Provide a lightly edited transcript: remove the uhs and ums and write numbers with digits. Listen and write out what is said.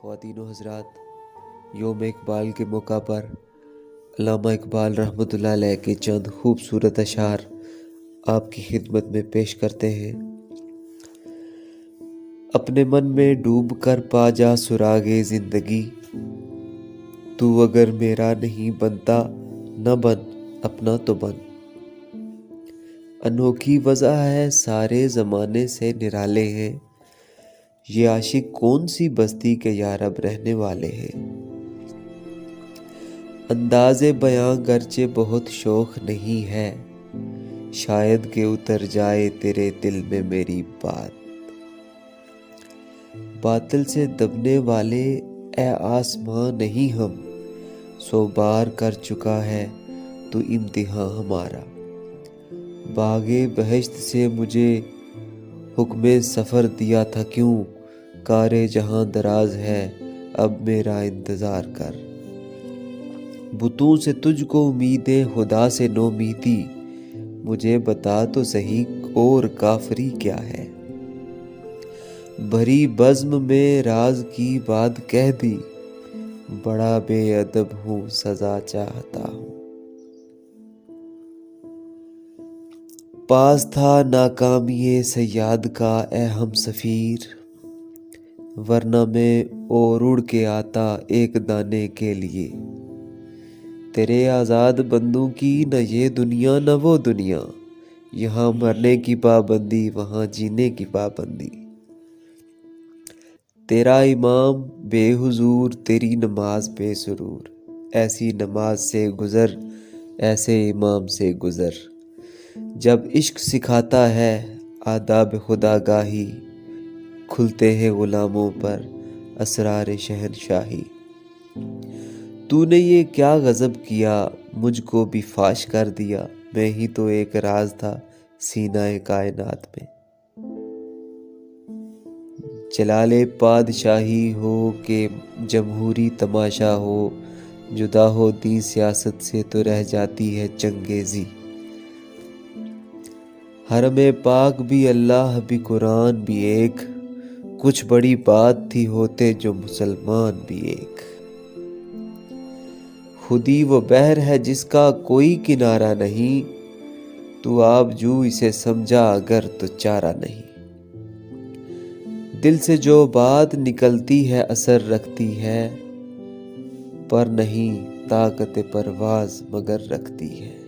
خواتین و حضرات، یوم اقبال کے موقع پر علامہ اقبال رحمۃ اللہ علیہ کے چند خوبصورت اشعار آپ کی خدمت میں پیش کرتے ہیں۔ اپنے من میں ڈوب کر پا جا سراغِ زندگی، تو اگر میرا نہیں بنتا نہ بن، اپنا تو بن۔ انوکھی وضع ہے، سارے زمانے سے نرالے ہیں، یہ عاشق کون سی بستی کے یارب رہنے والے ہیں۔ انداز بیاں گرچہ بہت شوخ نہیں ہے، شاید کہ اتر جائے تیرے دل میں میری بات۔ باطل سے دبنے والے اے آسمان نہیں ہم، 100 بار کر چکا ہے تو امتحاں ہمارا۔ باغِ بہشت سے مجھے حکم سفر دیا تھا کیوں، کارِ جہاں دراز ہے اب میرا انتظار کر۔ بتوں سے تجھ کو امیدیں، خدا سے نومیدی، مجھے بتا تو سہی اور کافری کیا ہے۔ بھری بزم میں راز کی بات کہہ دی، بڑا بے ادب ہوں سزا چاہتا ہوں۔ پاس تھا ناکامیِ صیاد کا اے ہم سفیر، ورنہ میں اور اڑ کے آتا ایک دانے کے لیے۔ تیرے آزاد بندوں کی نہ یہ دنیا نہ وہ دنیا، یہاں مرنے کی پابندی وہاں جینے کی پابندی۔ تیرا امام بے حضور، تیری نماز بے سرور، ایسی نماز سے گزر ایسے امام سے گزر۔ جب عشق سکھاتا ہے آداب خدا گاہی، کھلتے ہیں غلاموں پر اسرارِ شہنشاہی۔ تو نے یہ کیا غضب کیا، مجھ کو بھی فاش کر دیا، میں ہی تو ایک راز تھا سینہ کائنات میں۔ جلالِ پادشاہی ہو کہ جمہوری تماشا ہو، جدا ہو دین سیاست سے تو رہ جاتی ہے چنگیزی۔ حرم پاک بھی اللہ بھی قرآن بھی ایک، کچھ بڑی بات تھی ہوتے جو مسلمان بھی ایک۔ خودی وہ بحر ہے جس کا کوئی کنارہ نہیں، تو آب جو اسے سمجھا اگر تو چارہ نہیں۔ دل سے جو بات نکلتی ہے اثر رکھتی ہے، پر نہیں طاقتِ پرواز مگر رکھتی ہے۔